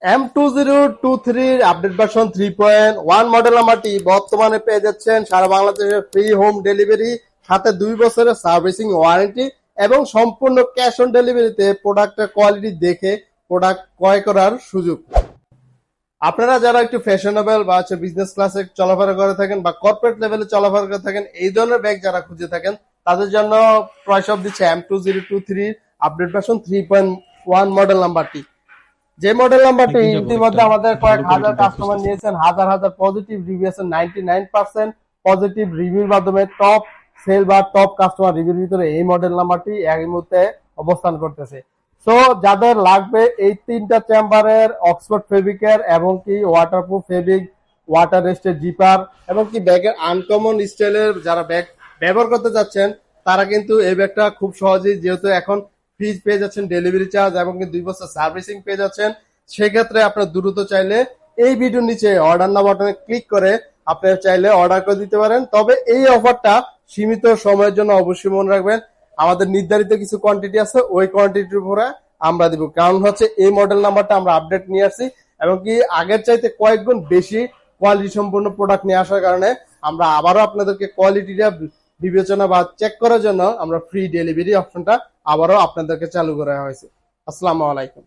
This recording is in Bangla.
M2023 আপডেট ভার্সন 3.1 মডেল নাম্বারটি বর্তমানে পেয়ে যাচ্ছেন সারা বাংলাদেশে ফ্রি হোম ডেলিভারি, সাথে 2 বছরের সার্ভিসিং ওয়ারেন্টি এবং সম্পূর্ণ ক্যাশ অন ডেলিভারিতে প্রোডাক্টের কোয়ালিটি দেখে প্রোডাক্ট ক্রয় করার সুযোগ। আপনারা যারা একটু ফ্যাশনেবল বা বিজনেস ক্লাসে চলাফেরা করে থাকেন বা কর্পোরেট লেভেলে চলাফেরা করে থাকেন, এই ধরনের ব্যাগ যারা খুঁজে থাকেন তাদের জন্য প্রয়সব দিচ্ছে M2023 আপডেট ভার্সন 3.1 মডেল নাম্বারটি। যে মডেল নাম্বারটি ইতিমধ্যে আমাদের কয়েক হাজার কাস্টমার নিয়েছেন, হাজার হাজার পজিটিভ রিভিউ আছে, 99% পজিটিভ রিভিউর মাধ্যমে টপ সেল বা টপ কাস্টমার রিভিউর ভিতরে এই মডেল নাম্বারটি এই মুহূর্তে অবস্থান করতেছে। সো যাদের লাগবে এই 3টা চেম্বারের অক্সফোর্ড ফেব্রিকের এবং কি waterproof fabric, water rested zipper এবং কি ব্যাগের আনকমন স্টাইলের যারা ব্যাগ ব্যবহার করতে যাচ্ছেন তারা কিন্তু এই ব্যাগটা খুব সহজেই, যেহেতু এখন ফ্রিজ পেয়ে যাচ্ছেন, ডেলিভারি চার্জ এবং 2 বছর সার্ভিসিং পেয়ে যাচ্ছেন, সেক্ষেত্রে আপনার দ্রুত চাইলে এই ভিডিওর নিচে অর্ডার নাও বাটনে ক্লিক করে আপনারা চাইলে অর্ডার করে দিতে পারেন। তবে এই অফারটা সীমিত সময়ের জন্য, অবশ্যই মনে রাখবেন আমাদের নির্ধারিত কিছু কোয়ান্টিটি আছে, ওই কোয়ান্টিটির উপরে আমরা দিব। কারণ হচ্ছে এই মডেল নাম্বারটা আমরা আপডেট নিয়ে আসছি এবং কি আগের চাইতে কয়েক গুণ বেশি কোয়ালিটি সম্পূর্ণ প্রোডাক্ট নিয়ে আসার কারণে আমরা আবারও আপনাদেরকে কোয়ালিটিটা বিবেচনা বা চেক করার জন্য আমরা ফ্রি ডেলিভারি অপশনটা আবারও আপনাদেরকে চালু করা হয়েছে। আসসালামু আলাইকুম।